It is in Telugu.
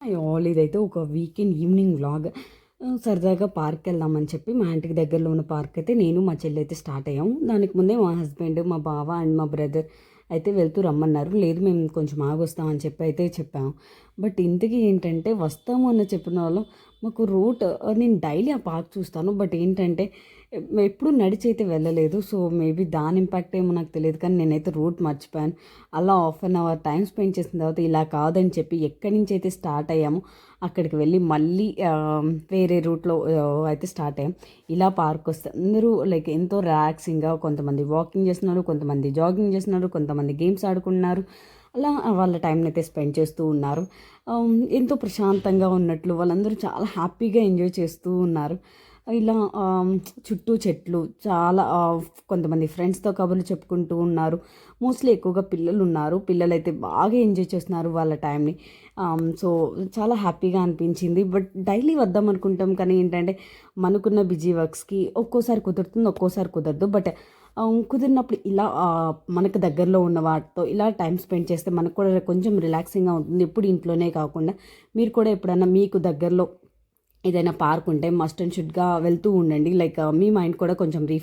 ఇదైతే ఒక వీకెండ్ ఈవినింగ్ వ్లాగ్. సరదాగా పార్క్‌కెళ్దామని చెప్పి మా ఇంటికి దగ్గరలో ఉన్న పార్క్ అయితే నేను, మా చెల్లి అయితే స్టార్ట్ అయ్యాము. దానికి ముందే మా హస్బెండ్, మా బావ అండ్ మా బ్రదర్ అయితే వెళ్తూ రమ్మన్నారు. లేదు మేము కొంచెం ఆగొస్తాం అని చెప్పి అయితే చెప్పాము. బట్ ఇంతకీ ఏంటంటే వస్తాము అని చెప్పిన వాళ్ళు మాకు రూట్ నేను డైలీ ఆ పార్క్ చూస్తాను. బట్ ఏంటంటే ఎప్పుడు నడిచైతే వెళ్ళలేదు. సో మేబీ దాని ఇంపాక్ట్ ఏమో నాకు తెలియదు. కానీ నేనైతే రూట్ మర్చిపోయాను. అలా half an hour time spend చేసిన తర్వాత ఇలా కాదని చెప్పి ఎక్కడి నుంచి అయితే స్టార్ట్ అయ్యామో అక్కడికి వెళ్ళి మళ్ళీ వేరే రూట్లో అయితే స్టార్ట్ అయ్యాం. ఇలా పార్క్ వస్తే అందరూ లైక్ ఎంతో రిలాక్సింగ్గా, కొంతమంది వాకింగ్ చేస్తున్నారు, కొంతమంది జాగింగ్ చేస్తున్నారు, కొంతమంది గేమ్స్ ఆడుకుంటున్నారు. అలా వాళ్ళ టైంని అయితే స్పెండ్ చేస్తూ ఉన్నారు. ఎంతో ప్రశాంతంగా ఉన్నట్లు వాళ్ళందరూ చాలా హ్యాపీగా ఎంజాయ్ చేస్తూ ఉన్నారు. ఇలా చుట్టూ చెట్లు చాలా కొంతమంది ఫ్రెండ్స్‌తో కబుర్లు చెప్పుకుంటూ ఉన్నారు. మోస్ట్‌లీ ఎక్కువగా పిల్లలున్నారు. పిల్లలైతే బాగా ఎంజాయ్ చేస్తున్నారు వాళ్ళ టైంని. సో, చాలా హ్యాపీగా అనిపించింది. బట్ డైలీ వద్దాం అనుకుంటాం కానీ ఏంటంటే మనకున్న బిజీ వర్క్స్‌కి ఒక్కోసారి కుదురుతుంది, ఒక్కోసారి కుదరదు. బట్ కుదిరినప్పుడు ఇలా మనకు దగ్గరలో ఉన్న వాటితో ఇలా టైం స్పెండ్ చేస్తే మనకు కూడా కొంచెం రిలాక్సింగ్‌గా ఉంటుంది. ఎప్పుడు ఇంట్లోనే కాకుండా మీరు కూడా ఎప్పుడన్నా మీకు దగ్గరలో ఏదైనా పార్క్ ఉంటే మస్ట్ అండ్ షుడ్‌గా వెళ్తూ ఉండండి. లైక్ మీ మైండ్ కూడా కొంచెం